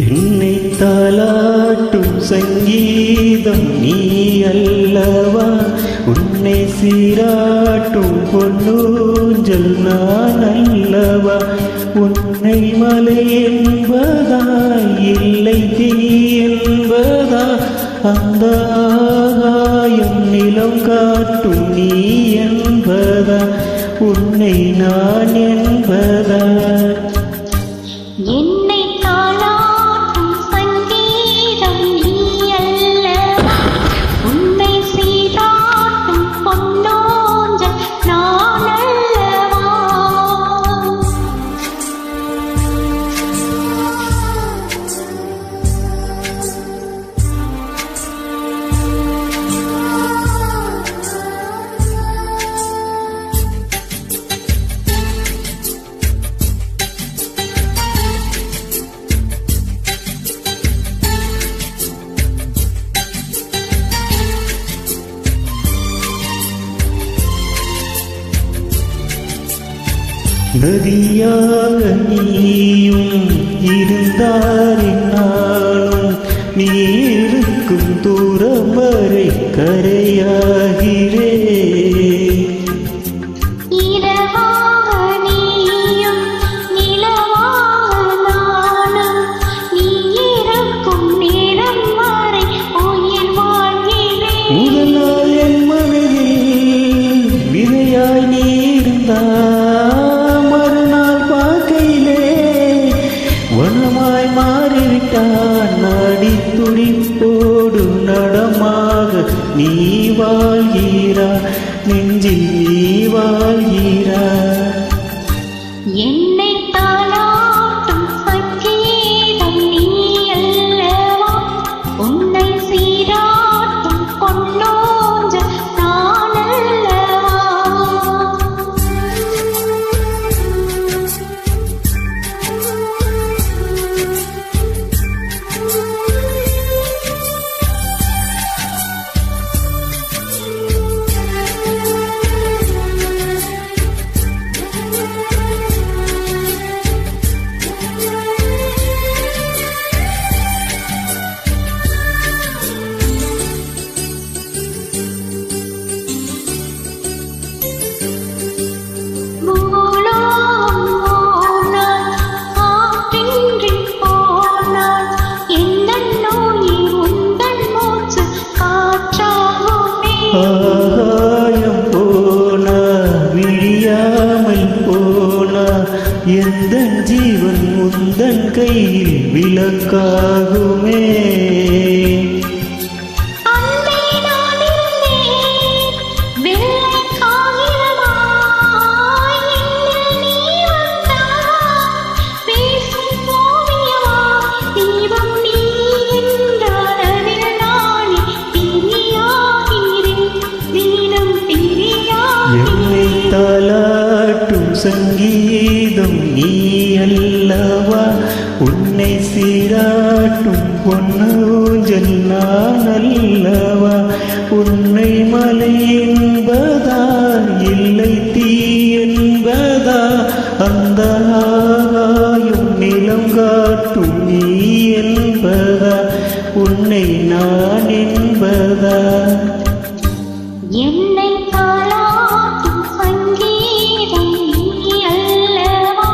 என்னை தாலாட்டும் சங்கீதம் நீ அல்லவா, உன்னை சீராட்டும் பொன்னூஞ்சல் நான் அல்லவா. உன்னை மலை என்பதா இல்லை தீ என்பதா, அந்த ஆகாயம் நிலம் காட்டும் நீ என்பதா, உன்னை நான் என்பதா. என்னை தாலாட்டும் சங்கீதம் நீ அல்லவா, உன்னை சீராட்டும் பொன்னூஞ்சல் நான் அல்லவா. நதியாக நீயும் இருந்தார் நானும், நீ இருக்கும் தூரம் வரை கரையாகிறே. முதல் நாள் என் மனதில் விதையாய் நீ இருந்தார், மறுநாள் பார்க்கையிலே வனமாய் மாறிவிட்டான். நாடி துடிப்போடு நடமாக நீ வாழ்கிறாய், நெஞ்சில் நீ வாழ்கிறாய். என்னை தாலாட்டும் சங்கீதம் நீ அல்லவா, உன்னை சீராட்டும் பொன்னூஞ்சல் நான் அல்லவா. ஆகாயம் போனா விழியாமல் போனா, எந்த ஜீவன் முந்தன் கையில் விளக்காகுமே. என்னை தாலாட்டும் சங்கீதம் நீ அல்லவா, உன்னை சீராட்டும் பொன்னூஞ்சல் நான் அல்லவா. உன்னை மலை என்பதா இல்லை தீ என்பதா, அந்த ஆகாயம் நிலம் காட்டும் நீ என்பதா, உன்னை நான் என்பதா. என்னை தாலாட்டும் சங்கீதம் நீ அல்லவா,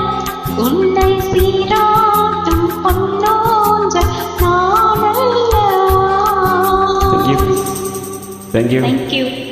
உன்னை சீராட்டும் பொன்னூஞ்சல் நான் அல்லவா. Thank you. Thank you.